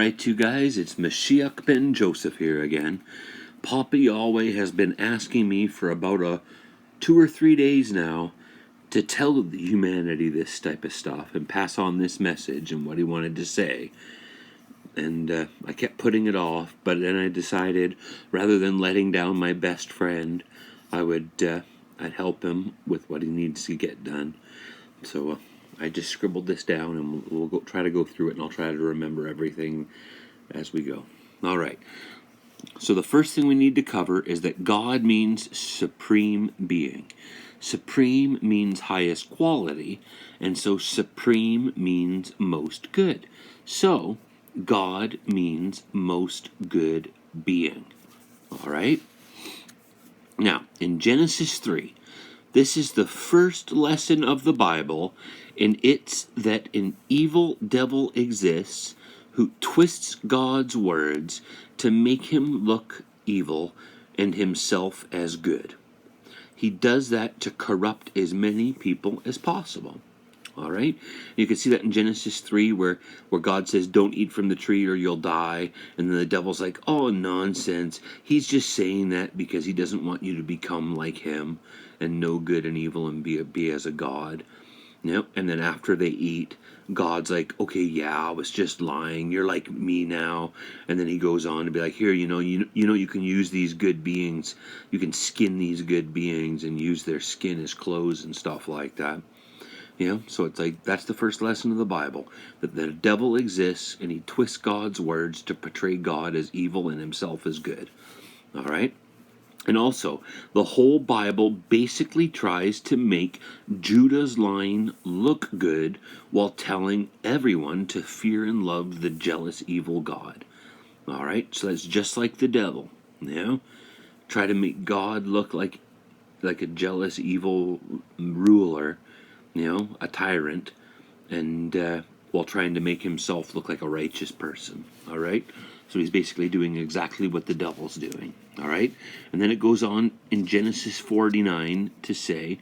Alright, you guys, it's Moshiach Ben Joseph here again. Papa Yahweh has been asking me for about 2 or 3 days now to tell the humanity this type of stuff and pass on this message and what he wanted to say. And I kept putting it off, but then I decided, rather than letting down my best friend, I'd help him with what he needs to get done. So I just scribbled this down, and we'll try to go through it, and I'll try to remember everything as we go. All right. So the first thing we need to cover is that God means supreme being. Supreme means highest quality, and so supreme means most good. So God means most good being. All right? Now, in Genesis 3, this is the first lesson of the Bible, and it's that an evil devil exists who twists God's words to make him look evil and himself as good. He does that to corrupt as many people as possible. All right? You can see that in Genesis 3 where God says, don't eat from the tree or you'll die. And then the devil's like, oh, nonsense. He's just saying that because he doesn't want you to become like him and know good and evil and be as a god. Yep. And then after they eat, God's like, okay, yeah, I was just lying. You're like me now. And then he goes on to be like, here, you can use these good beings. You can skin these good beings and use their skin as clothes and stuff like that. So it's like, that's the first lesson of the Bible, that the devil exists and he twists God's words to portray God as evil and himself as good. All right? And also, the whole Bible basically tries to make Judah's line look good while telling everyone to fear and love the jealous, evil God. All right? So that's just like the devil. Try to make God look like a jealous, evil ruler, a tyrant, and while trying to make himself look like a righteous person. All right? So he's basically doing exactly what the devil's doing. All right? And then it goes on in Genesis 49 to say,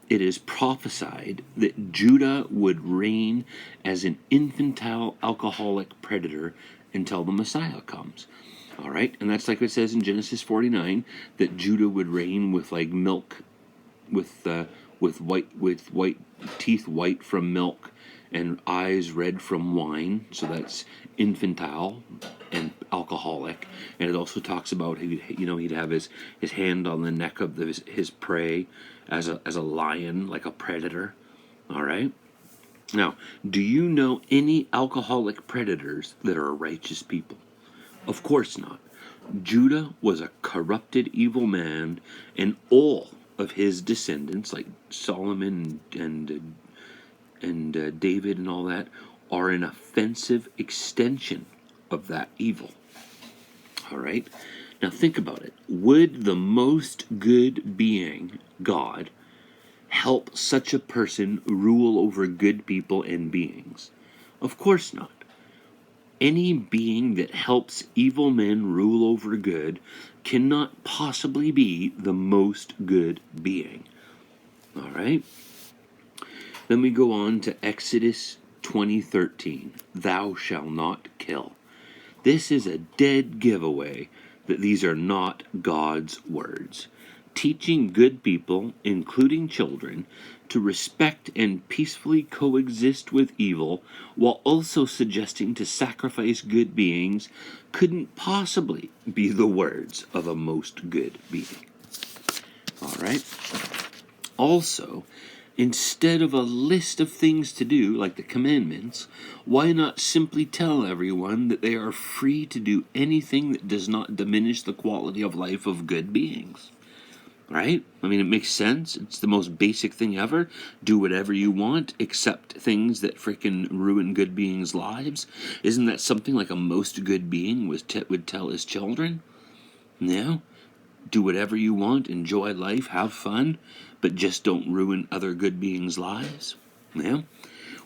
it is prophesied that Judah would reign as an infantile alcoholic predator until the Messiah comes. All right? And that's like it says in Genesis 49, that Judah would reign with like milk, with white teeth white from milk and eyes red from wine. So that's infantile and alcoholic. And it also talks about he'd have his hand on the neck of his prey as a lion, like a predator. All right. Now, do you know any alcoholic predators that are righteous people? Of course not. Judah was a corrupted evil man, and all of his descendants, like Solomon and David and all that, are an offensive extension of that evil. All right? Now think about it. Would the most good being, God, help such a person rule over good people and beings? Of course not. Any being that helps evil men rule over good cannot possibly be the most good being. All right? Then we go on to Exodus 20:13. Thou shalt not kill. This is a dead giveaway that these are not God's words. Teaching good people, including children, to respect and peacefully coexist with evil while also suggesting to sacrifice good beings couldn't possibly be the words of a most good being. All right? Also, instead of a list of things to do, like the commandments, why not simply tell everyone that they are free to do anything that does not diminish the quality of life of good beings? Right? I mean, it makes sense. It's the most basic thing ever. Do whatever you want, except things that frickin' ruin good beings' lives. Isn't that something like a most good being would tell his children? Yeah? Do whatever you want, enjoy life, have fun, but just don't ruin other good beings' lives. Yeah?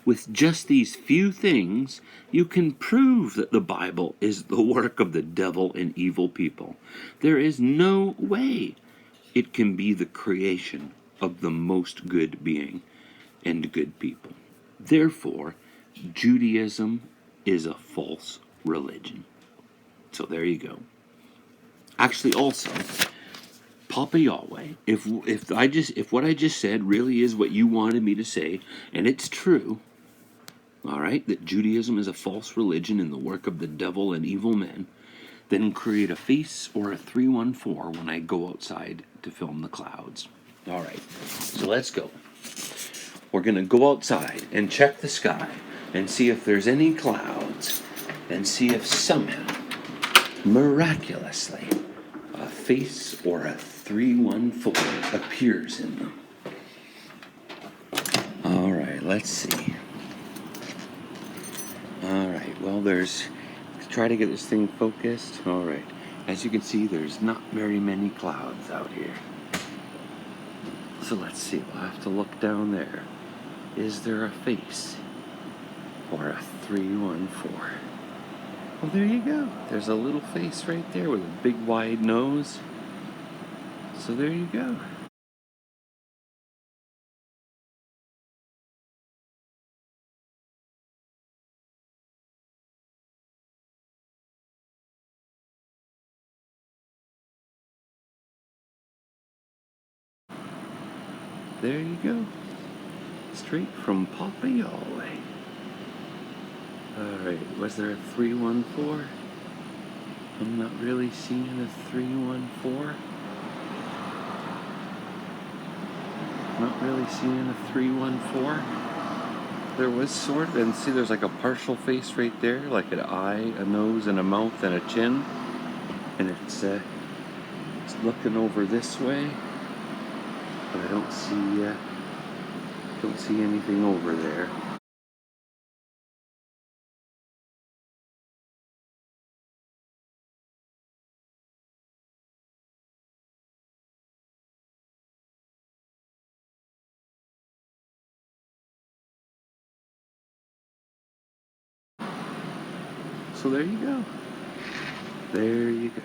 With just these few things, you can prove that the Bible is the work of the devil and evil people. There is no way it can be the creation of the most good being and good people. Therefore, Judaism is a false religion. So there you go. Actually, also, Papa Yahweh, if what I just said really is what you wanted me to say, and it's true, all right, that Judaism is a false religion and the work of the devil and evil men, then create a face or a 314 when I go outside to film the clouds. All right, so let's go. We're going to go outside and check the sky and see if there's any clouds and see if somehow, miraculously, a face or a 314 appears in them. All right, let's see. All right, well, try to get this thing focused. All right, as you can see, there's not very many clouds out here. So let's see, we'll have to look down there. Is there a face or a 314? Well, there you go. There's a little face right there with a big wide nose. So there you go. There you go. Straight from Papa Yahweh. Alright, was there a 314? I'm not really seeing a 314. Not really seeing a 314. There was sort of, and see there's like a partial face right there, like an eye, a nose, and a mouth, and a chin. And it's looking over this way. But I don't see anything over there. So there you go. There you go.